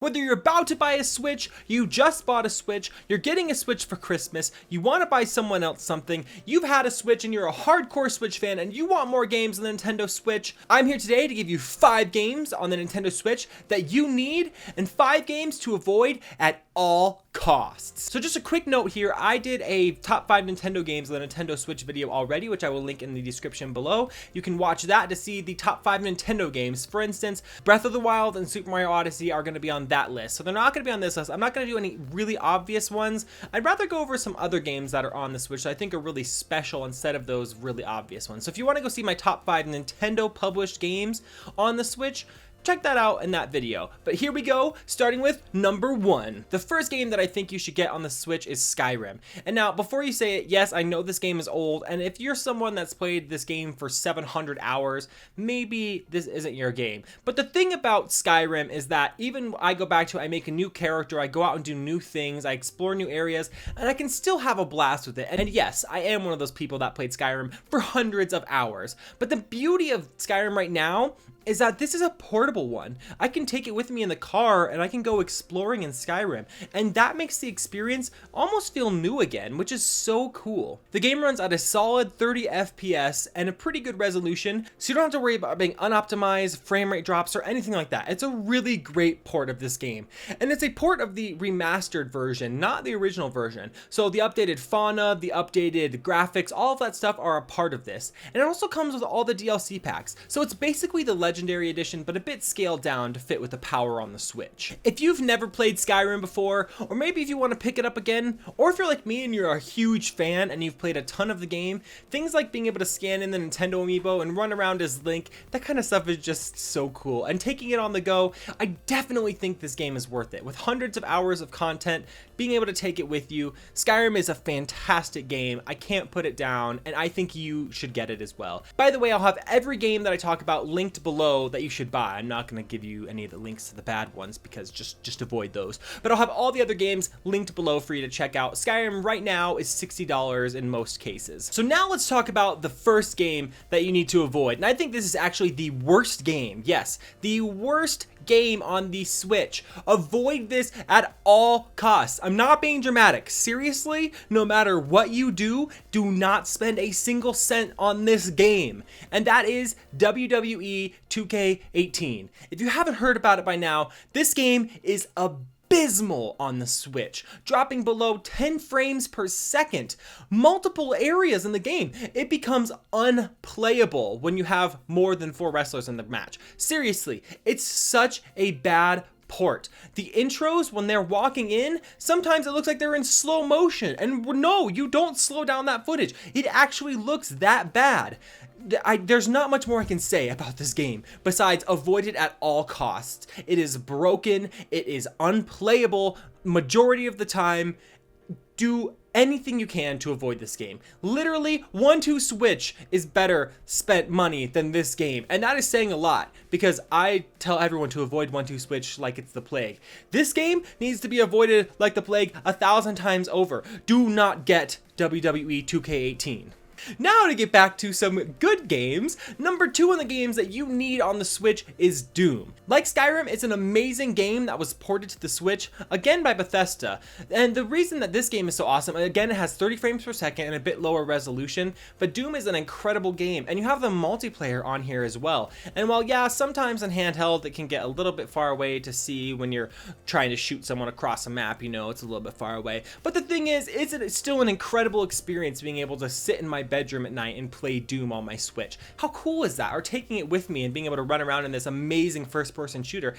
Whether you're about to buy a Switch, you just bought a Switch, you're getting a Switch for Christmas, you want to buy someone else something, you've had a Switch and you're a hardcore Switch fan and you want more games on the Nintendo Switch, I'm here today to give you 5 games on the Nintendo Switch that you need and 5 games to avoid at all costs. So just a quick note here, I did a top 5 Nintendo games on the Nintendo Switch video already, which I will link in the description below. You can watch that to see the top 5 Nintendo games. For instance, Breath of the Wild and Super Mario Odyssey are going to be on that list. So they're not going to be on this list. I'm not going to do any really obvious ones. I'd rather go over some other games that are on the Switch that I think are really special instead of those really obvious ones. So if you want to go see my top 5 Nintendo published games on the Switch, check that out in that video. But here we go, starting with number 1. The first game that I think you should get on the Switch is Skyrim. And now, before you say it, yes, I know this game is old, and if you're someone that's played this game for 700 hours, maybe this isn't your game. But the thing about Skyrim is that even I go back to it, I make a new character, I go out and do new things, I explore new areas, and I can still have a blast with it. And yes, I am one of those people that played Skyrim for hundreds of hours. But the beauty of Skyrim right now is that this is a portable one. I can take it with me in the car and I can go exploring in Skyrim, and that makes the experience almost feel new again, which is so cool. The game runs at a solid 30 FPS and a pretty good resolution, so you don't have to worry about being unoptimized, frame rate drops, or anything like that. It's a really great port of this game, and it's a port of the remastered version, not the original version. So the updated fauna, the updated graphics, all of that stuff are a part of this, and it also comes with all the DLC packs. So it's basically the Legendary Edition, but a bit scaled down to fit with the power on the Switch. If you've never played Skyrim before, or maybe if you want to pick it up again, or if you're like me and you're a huge fan and you've played a ton of the game, things like being able to scan in the Nintendo Amiibo and run around as Link, that kind of stuff is just so cool. And taking it on the go, I definitely think this game is worth it. With hundreds of hours of content, being able to take it with you, Skyrim is a fantastic game. I can't put it down, and I think you should get it as well. By the way, I'll have every game that I talk about linked below that you should buy. I'm not going to give you any of the links to the bad ones because just avoid those. But I'll have all the other games linked below for you to check out. Skyrim right now is $60 in most cases. So now let's talk about the first game that you need to avoid. And I think this is actually the worst game. Yes, the worst game on the Switch. Avoid this at all costs. I'm not being dramatic. Seriously, no matter what you do not spend a single cent on this game. And that is WWE 2K18. If you haven't heard about it by now, this game is abysmal on the Switch, dropping below 10 frames per second. Multiple areas in the game, it becomes unplayable when you have more than 4 wrestlers in the match. Seriously, it's such a bad port. The intros, when they're walking in, sometimes it looks like they're in slow motion, and no, you don't slow down that footage. It actually looks that bad. There's not much more I can say about this game besides avoid it at all costs. It is broken, it is unplayable majority of the time. Do anything you can to avoid this game. Literally, 1-2 Switch is better spent money than this game, and that is saying a lot because I tell everyone to avoid 1-2 Switch like it's the plague. This game needs to be avoided like the plague 1,000 times over. Do not get WWE 2K18. Now to get back to some good games, number 2 in the games that you need on the Switch is Doom. Like Skyrim, it's an amazing game that was ported to the Switch, again by Bethesda. And the reason that this game is so awesome, again, it has 30 frames per second and a bit lower resolution, but Doom is an incredible game, and you have the multiplayer on here as well. And while yeah, sometimes in handheld it can get a little bit far away to see when you're trying to shoot someone across a map, you know, it's a little bit far away. But the thing is, it's still an incredible experience being able to sit in my bedroom at night and play Doom on my Switch. How cool is that? Or taking it with me and being able to run around in this amazing first-person shooter.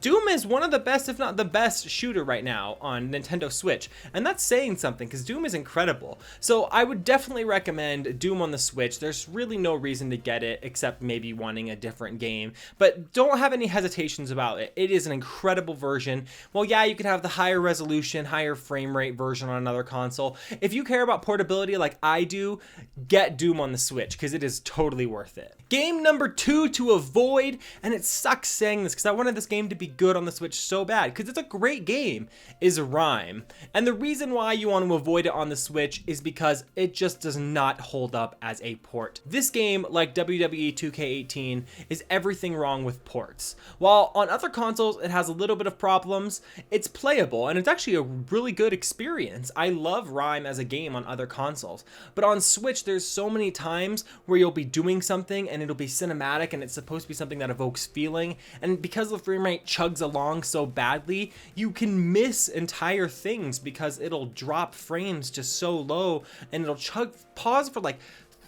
Doom is one of the best, if not the best, shooter right now on Nintendo Switch, and that's saying something because Doom is incredible. So I would definitely recommend Doom on the Switch. There's really no reason to get it except maybe wanting a different game, but don't have any hesitations about it. It is an incredible version. Well, yeah, you could have the higher resolution, higher frame rate version on another console. If you care about portability like I do, get Doom on the Switch because it is totally worth it. Game number 2 to avoid, and it sucks saying this because I wanted this game to be good on the Switch so bad because it's a great game, is Rime. And the reason why you want to avoid it on the Switch is because it just does not hold up as a port. This game, like WWE 2K18, is everything wrong with ports. While on other consoles it has a little bit of problems, it's playable and it's actually a really good experience. I love Rime as a game on other consoles, but on Switch there's so many times where you'll be doing something and it'll be cinematic and it's supposed to be something that evokes feeling, and because the frame rate chugs along so badly, you can miss entire things because it'll drop frames just so low and it'll pause for like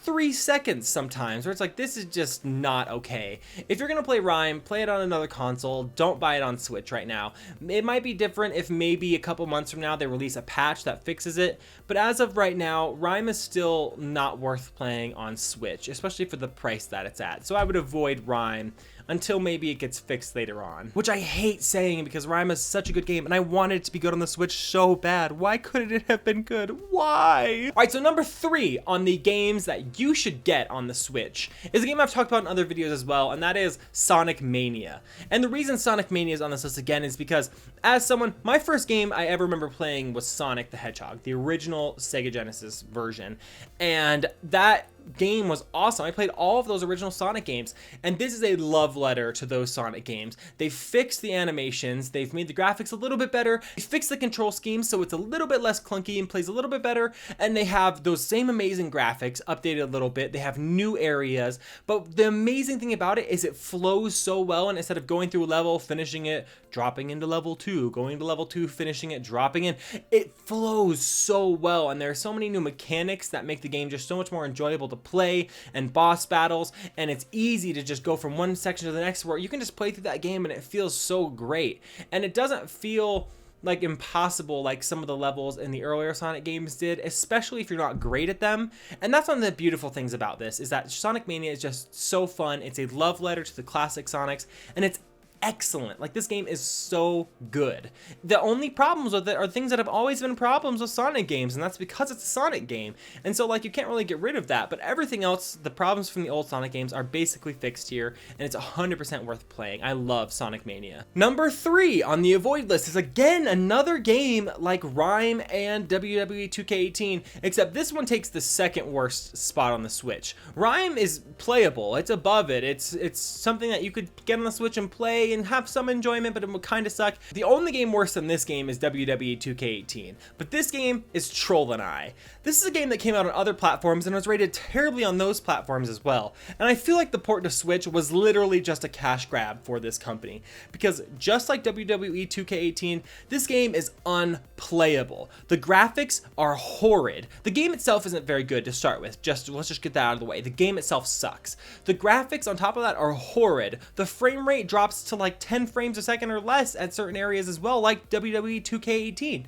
3 seconds sometimes, where it's like, this is just not okay. If you're gonna play Rime, play it on another console. Don't buy it on Switch right now. It might be different if maybe a couple months from now they release a patch that fixes it, but as of right now, Rime is still not worth playing on Switch, especially for the price that it's at. So I would avoid Rime until maybe it gets fixed later on, which I hate saying because Rime is such a good game and I wanted it to be good on the Switch so bad. Why couldn't it have been good? Why? All right, so number 3 on the games that you should get on the Switch is a game I've talked about in other videos as well, and that is Sonic Mania. And the reason Sonic Mania is on this list again is because as someone, my first game I ever remember playing was Sonic the Hedgehog, the original Sega Genesis version, and that game was awesome. I played all of those original Sonic games, and this is a love letter to those Sonic games. They've fixed the animations, they've made the graphics a little bit better, they fixed the control scheme so it's a little bit less clunky and plays a little bit better, and they have those same amazing graphics updated a little bit. They have new areas, but the amazing thing about it is it flows so well, and instead of going through a level, finishing it, dropping into level 2, going to level 2, finishing it, dropping in, it flows so well, and there are so many new mechanics that make the game just so much more enjoyable to play, and boss battles, and it's easy to just go from one section to the next where you can just play through that game and it feels so great, and it doesn't feel like impossible like some of the levels in the earlier Sonic games did, especially if you're not great at them. And that's one of the beautiful things about this, is that Sonic Mania is just so fun. It's a love letter to the classic Sonics, and it's excellent. Like, this game is so good. The only problems with it are things that have always been problems with Sonic games, and that's because it's a Sonic game. And so, like, you can't really get rid of that, but everything else, the problems from the old Sonic games are basically fixed here, and it's 100% worth playing. I love Sonic Mania. Number 3 on the avoid list is again another game like Rime and WWE 2K18, except this one takes the second worst spot on the Switch. Rime is playable, it's above it, it's something that you could get on the Switch and play and have some enjoyment, but it will kind of suck. The only game worse than this game is WWE 2K18, but this game is Troll and I. This is a game that came out on other platforms and was rated terribly on those platforms as well, and I feel like the port to Switch was literally just a cash grab for this company, because just like WWE 2K18, this game is unplayable. The graphics are horrid. The game itself isn't very good to start with, let's just get that out of the way. The game itself sucks. The graphics on top of that are horrid. The frame rate drops to like 10 frames a second or less at certain areas as well, like WWE 2K18.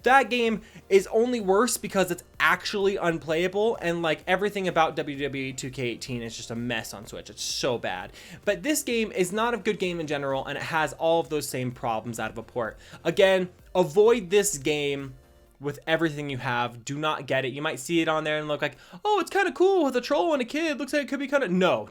That game is only worse because it's actually unplayable, and like everything about WWE 2K18 is just a mess on Switch. It's so bad. But this game is not a good game in general, and it has all of those same problems out of a port. Again, avoid this game with everything you have. Do not get it. You might see it on there and look like, oh, it's kind of cool with a troll and a kid. Looks like it could be kind of... No.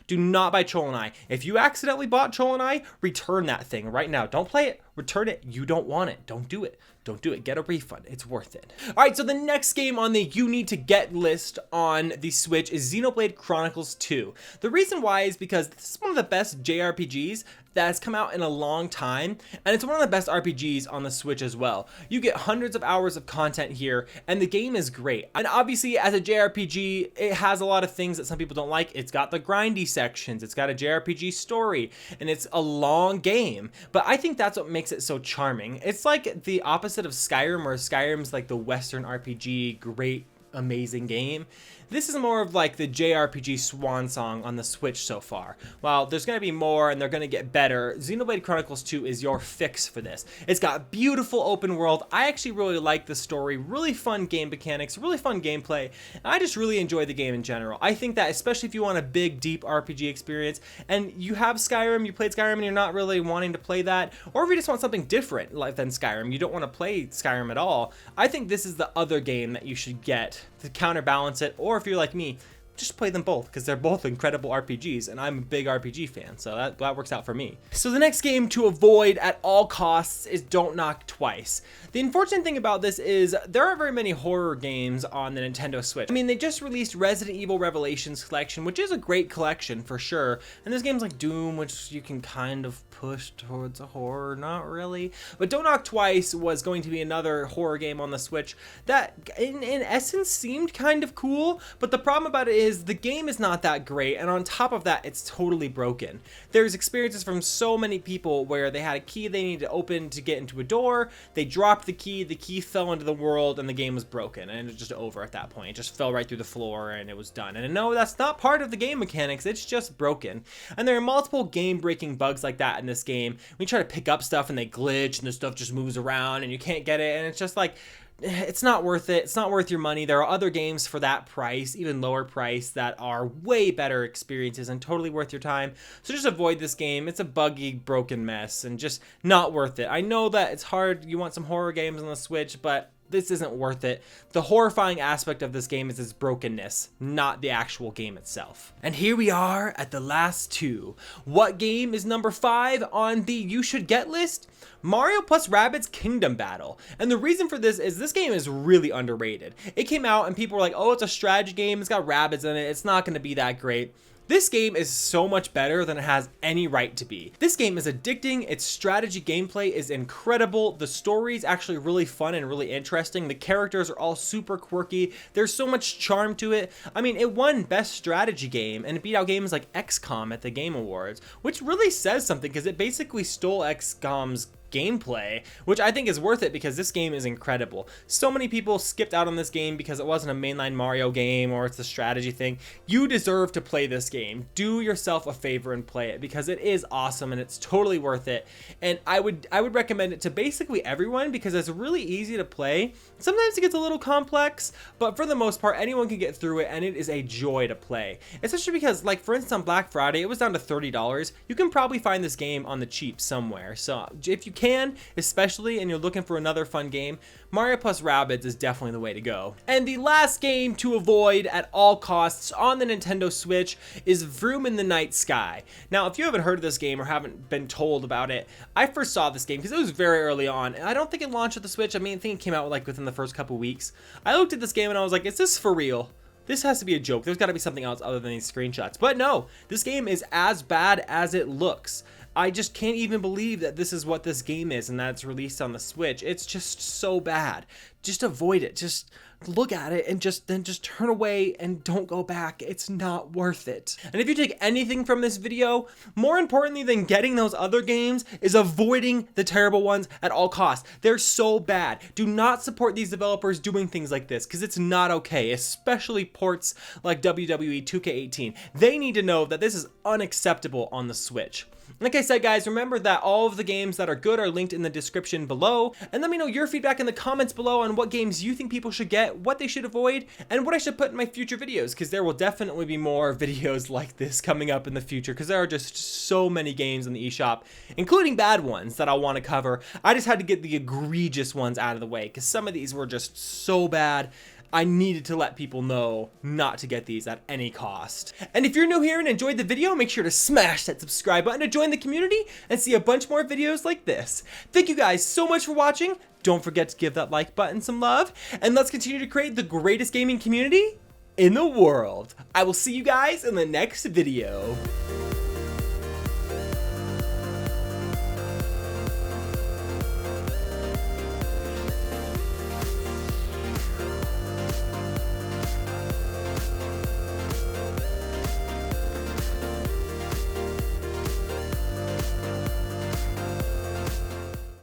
Do not buy Troll and I. If you accidentally bought Troll and I, return that thing right now. Don't play it. Return it. You don't want it. Don't do it. Don't do it. Get a refund. It's worth it. All right, so the next game on the you need to get list on the Switch is Xenoblade Chronicles 2. The reason why is because this is one of the best JRPGs that has come out in a long time, and it's one of the best RPGs on the Switch as well. You get hundreds of hours of content here, and the game is great. And obviously, as a JRPG, it has a lot of things that some people don't like. It's got the grindy sections, it's got a JRPG story, and it's a long game. But I think that's what makes it so charming. It's like the opposite of Skyrim, where Skyrim's like the Western RPG, great, amazing game. This is more of like the JRPG swan song on the Switch so far. While there's going to be more and they're going to get better, Xenoblade Chronicles 2 is your fix for this. It's got beautiful open world. I actually really like the story, really fun game mechanics, really fun gameplay. I just really enjoy the game in general. I think that especially if you want a big, deep RPG experience and you have Skyrim, you played Skyrim and you're not really wanting to play that, or if you just want something different than Skyrim, you don't want to play Skyrim at all, I think this is the other game that you should get to counterbalance it, or if you're like me, just play them both because they're both incredible RPGs, and I'm a big RPG fan, so that works out for me. So the next game to avoid at all costs is Don't Knock Twice. The unfortunate thing about this is there aren't very many horror games on the Nintendo Switch. I mean, they just released Resident Evil Revelations Collection, which is a great collection for sure, and there's games like Doom, which you can kind of push towards a horror, not really. But Don't Knock Twice was going to be another horror game on the Switch that in essence seemed kind of cool, but the problem about it is the game is not that great, and on top of that, it's totally broken. There's experiences from so many people where they had a key they needed to open to get into a door, they dropped the key fell into the world, and the game was broken, and it was just over at that point. It just fell right through the floor, and it was done. And no, that's not part of the game mechanics, it's just broken. And there are multiple game-breaking bugs like that in this game. When you try to pick up stuff and they glitch, and the stuff just moves around, and you can't get it, and it's just like, it's not worth it. It's not worth your money. There are other games for that price, even lower price, that are way better experiences and totally worth your time. So just avoid this game. It's a buggy, broken mess and just not worth it. I know that it's hard. You want some horror games on the Switch, but this isn't worth it. The horrifying aspect of this game is its brokenness, not the actual game itself. And here we are at the last two. What game is number 5 on the you should get list? Mario plus Rabbids Kingdom Battle. And the reason for this is this game is really underrated. It came out and people were like, oh, it's a strategy game, it's got rabbits in it, it's not going to be that great. This game is so much better than it has any right to be. This game is addicting, its strategy gameplay is incredible, the story is actually really fun and really interesting, the characters are all super quirky, there's so much charm to it. I mean, it won Best Strategy Game, and it beat out games like XCOM at the Game Awards, which really says something because it basically stole XCOM's gameplay, which I think is worth it because this game is incredible. So many people skipped out on this game because it wasn't a mainline Mario game or it's a strategy thing. You deserve to play this game. Do yourself a favor and play it because it is awesome and it's totally worth it. And I would recommend it to basically everyone because it's really easy to play. Sometimes it gets a little complex, but for the most part, anyone can get through it and it is a joy to play. Especially because, like, for instance, on Black Friday, it was down to $30. You can probably find this game on the cheap somewhere. So if you can, especially, and you're looking for another fun game, Mario plus Rabbids is definitely the way to go. And the last game to avoid at all costs on the Nintendo Switch is Vroom in the Night Sky. Now, if you haven't heard of this game or haven't been told about it, I first saw this game because it was very early on, and I don't think it launched at the Switch. I mean, I think it came out like within the first couple weeks. I looked at this game and I was like, is this for real? This has to be a joke. There's got to be something else other than these screenshots. But no, this game is as bad as it looks. I just can't even believe that this is what this game is and that it's released on the Switch. It's just so bad. Just avoid it. Just look at it and then just turn away and don't go back. It's not worth it. And if you take anything from this video, more importantly than getting those other games is avoiding the terrible ones at all costs. They're so bad. Do not support these developers doing things like this because it's not okay, especially ports like WWE 2K18. They need to know that this is unacceptable on the Switch. Like I said, guys, remember that all of the games that are good are linked in the description below, and let me know your feedback in the comments below on what games you think people should get, what they should avoid, and what I should put in my future videos, because there will definitely be more videos like this coming up in the future, because there are just so many games in the eShop, including bad ones that I want to cover. I just had to get the egregious ones out of the way, because some of these were just so bad. I needed to let people know not to get these at any cost. And if you're new here and enjoyed the video, make sure to smash that subscribe button to join the community and see a bunch more videos like this. Thank you guys so much for watching. Don't forget to give that like button some love, and let's continue to create the greatest gaming community in the world. I will see you guys in the next video.